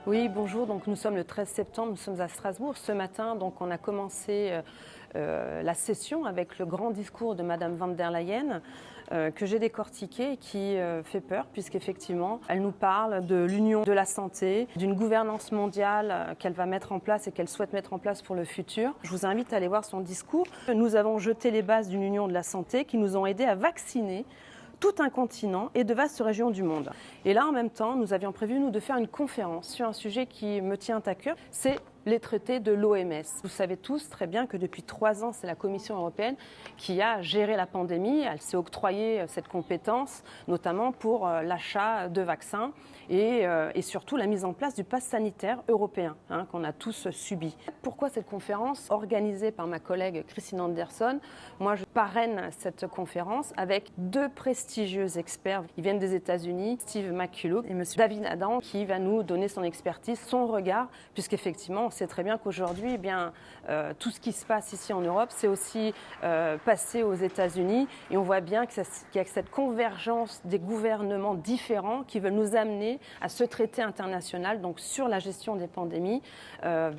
Oui, bonjour. Donc, nous sommes le 13 septembre, nous sommes à Strasbourg. Ce matin, donc, on a commencé la session avec le grand discours de Madame van der Leyen que j'ai décortiqué et qui fait peur puisqu'effectivement, elle nous parle de l'union de la santé, d'une gouvernance mondiale qu'elle va mettre en place et qu'elle souhaite mettre en place pour le futur. Je vous invite à aller voir son discours. Nous avons jeté les bases d'une union de la santé qui nous ont aidés à vacciner tout un continent et de vastes régions du monde. Et là, en même temps, nous avions prévu, nous, de faire une conférence sur un sujet qui me tient à cœur, c'est les traités de l'OMS. Vous savez tous très bien que depuis 3 ans, c'est la Commission européenne qui a géré la pandémie. Elle s'est octroyée cette compétence, notamment pour l'achat de vaccins et surtout la mise en place du pass sanitaire européen qu'on a tous subi. Pourquoi cette conférence organisée par ma collègue Christine Anderson? Moi, je parraine cette conférence avec 2 prestigieux experts. Ils viennent des États-Unis, Steve McCullough et M. David Adam, qui va nous donner son expertise, son regard, puisqu'effectivement, on sait très bien qu'aujourd'hui, tout ce qui se passe ici en Europe, c'est aussi passé aux États-Unis. Et on voit bien qu'il y a cette convergence des gouvernements différents qui veulent nous amener à ce traité international donc sur la gestion des pandémies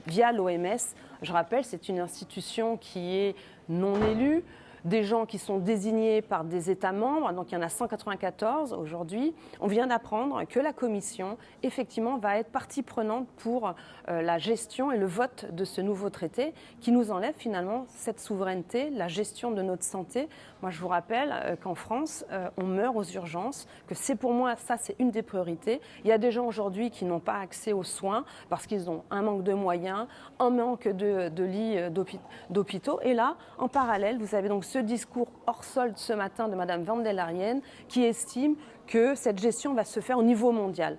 via l'OMS. Je rappelle, c'est une institution qui est non élue, des gens qui sont désignés par des États membres, donc il y en a 194 aujourd'hui. On vient d'apprendre que la Commission, effectivement, va être partie prenante pour la gestion et le vote de ce nouveau traité qui nous enlève finalement cette souveraineté, la gestion de notre santé. Moi, je vous rappelle qu'en France, on meurt aux urgences, que c'est pour moi, ça, c'est une des priorités. Il y a des gens aujourd'hui qui n'ont pas accès aux soins parce qu'ils ont un manque de moyens, un manque de lits d'hôpitaux. Et là, en parallèle, vous avez donc ce discours hors sol ce matin de Madame van der Leyen qui estime que cette gestion va se faire au niveau mondial.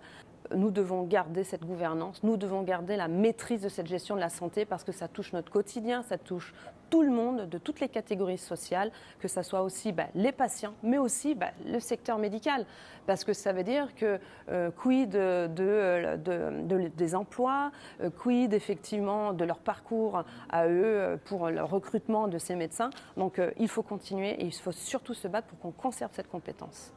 Nous devons garder cette gouvernance, nous devons garder la maîtrise de cette gestion de la santé parce que ça touche notre quotidien, ça touche tout le monde, de toutes les catégories sociales, que ce soit aussi les patients, mais aussi le secteur médical. Parce que ça veut dire que quid des emplois, quid effectivement de leur parcours à eux pour le recrutement de ces médecins. Donc il faut continuer et il faut surtout se battre pour qu'on conserve cette compétence.